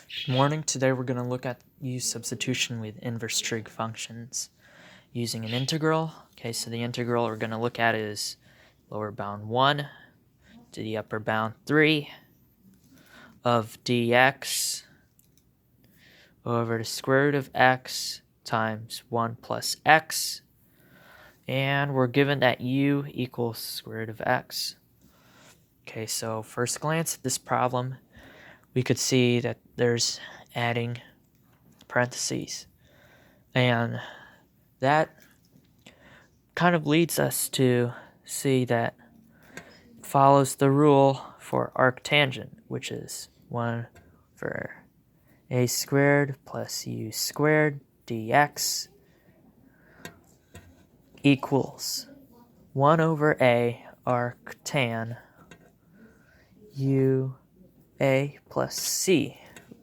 Good morning. Today we're going to look at use substitution with inverse trig functions using an integral. Okay, so the integral we're going to look at is lower bound 1 to the upper bound 3 of dx over the square root of x times 1 plus x, and we're given that u equals square root of x. Okay, so first glance at this problem, we could see that there's adding parentheses, and that kind of leads us to see that it follows the rule for arctangent, which is 1 for a squared plus u squared dx equals 1 over a arctan u a plus c.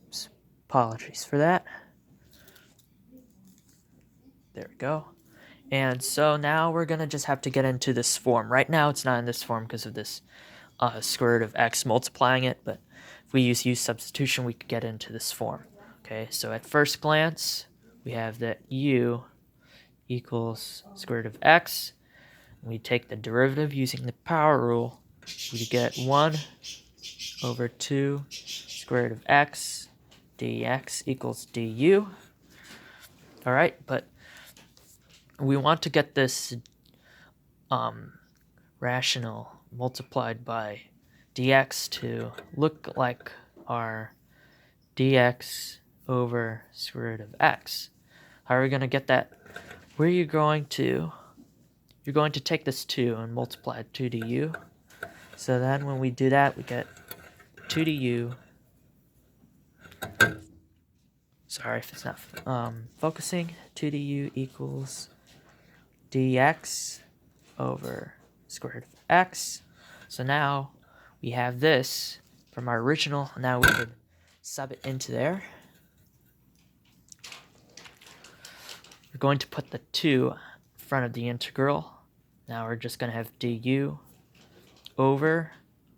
Oops, apologies for that. There we go. And so now we're going to just have to get into this form. Right now it's not in this form because of this square root of x multiplying it, but if we use substitution, we could get into this form. Okay, so at first glance, we have that u equals square root of x. We take the derivative using the power rule. We get 1 over 2 square root of x dx equals du. All right, but we want to get this rational multiplied by dx to look like our dx over square root of x. How are we going to get that? You're going to take this 2 and multiply it 2 du. So then when we do that, we get 2 du. Sorry if it's not focusing. 2 du equals dx over square root of x. So now we have this from our original. Now we could sub it into there. We're going to put the 2 in front of the integral. Now we're just going to have du over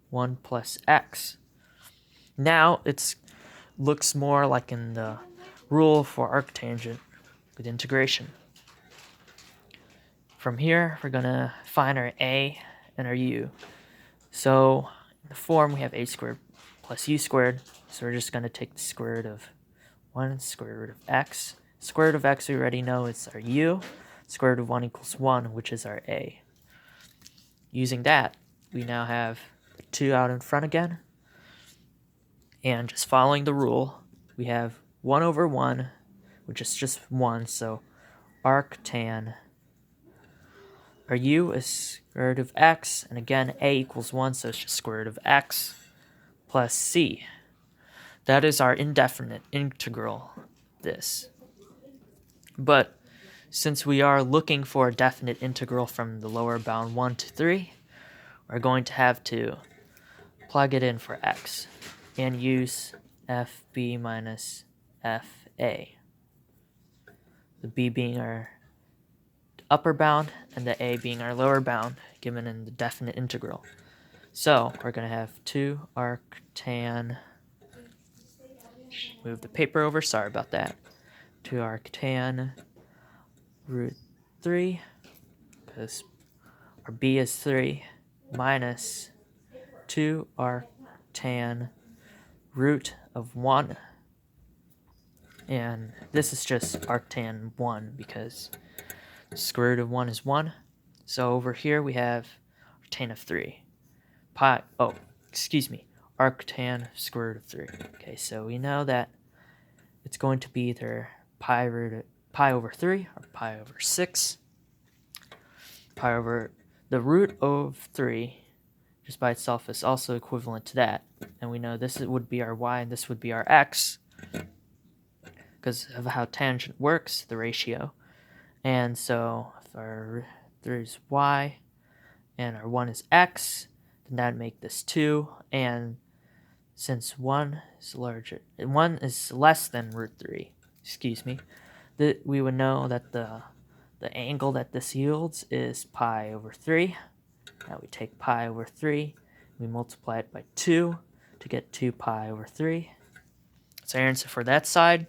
1 plus x. Now it looks more like in the rule for arctangent with integration. From here, we're going to find our a and our u. So in the form, we have a squared plus u squared. So we're just going to take the square root of 1 square root of x. Square root of x we already know is our u. Square root of 1 equals 1, which is our a. Using that, we now have 2 out in front again. And just following the rule, we have 1 over 1, which is just 1. So arctan, our u is square root of x, and again, a equals 1, so it's just square root of x plus c. That is our indefinite integral, this. But since we are looking for a definite integral from the lower bound 1 to 3, we're going to have to plug it in for x and use fb minus fa. The b being our upper bound and the a being our lower bound, given in the definite integral. So we're going to have 2 arctan, move the paper over, sorry about that, 2 arctan root 3, because our b is 3, minus 2 arctan root of 1. And this is just arctan 1 because square root of 1 is 1. So over here we have arctan of 3. Arctan square root of 3. Okay, so we know that it's going to be either pi over 3 or pi over 6. Pi over the root of 3 just by itself is also equivalent to that. And we know this would be our y and this would be our x because of how tangent works, the ratio. And so if our 3 is y and our 1 is x, then that would make this 2. And since 1 is less than root 3, we would know that the angle that this yields is pi over 3. Now we take pi over 3, we multiply it by 2 to get 2 pi over 3. That's our answer for that side.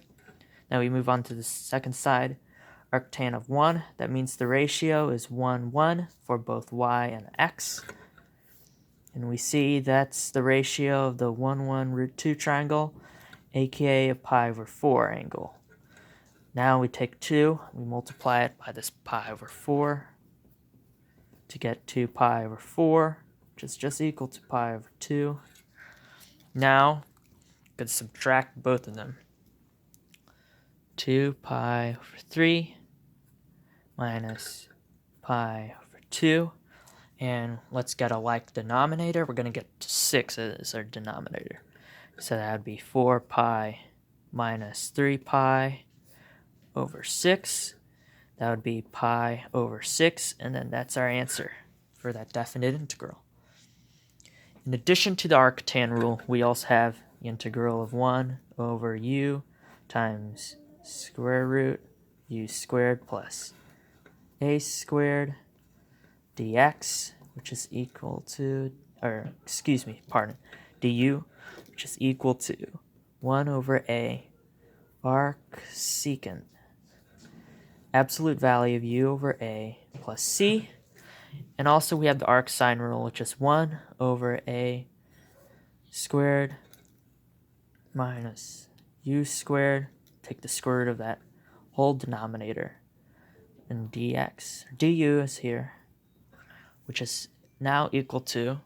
Now we move on to the second side. Arctan of 1, that means the ratio is 1, 1 for both y and x. And we see that's the ratio of the 1, 1, root 2 triangle, aka a pi over 4 angle. Now we take 2, we multiply it by this pi over 4 to get 2 pi over 4, which is just equal to pi over 2. Now, I'm going to subtract both of them. 2 pi over 3 minus pi over 2. And let's get a like denominator. We're going to get 6 as our denominator. So that would be 4 pi minus 3 pi over 6. That would be pi over 6. And then that's our answer for that definite integral. In addition to the arctan rule, we also have the integral of 1 over u times square root u squared plus a squared dx, which is equal to, du, which is equal to 1 over a arc secant absolute value of u over a plus c. And also we have the arc sine rule, which is 1 over a squared minus u squared. Take the square root of that whole denominator. And dx, du is here, which is now equal to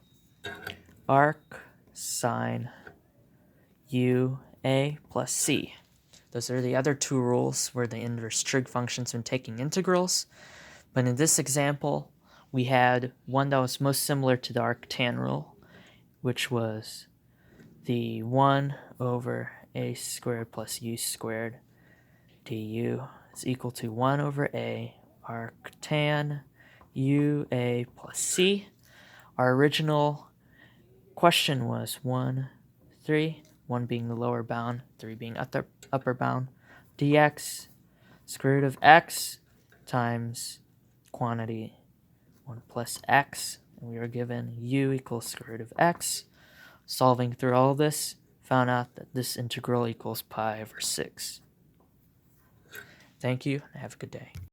arc sine u a plus c. Those are the other two rules where the inverse trig functions when taking integrals. But in this example, we had one that was most similar to the arctan rule, which was the 1 over a squared plus u squared du is equal to 1 over a arctan u a plus c. Our original question was 1, 3, 1 being the lower bound, 3 being upper bound, dx square root of x times quantity 1 plus x, and we were given u equals square root of x. Solving through all of this, found out that this integral equals pi over 6. Thank you, and have a good day.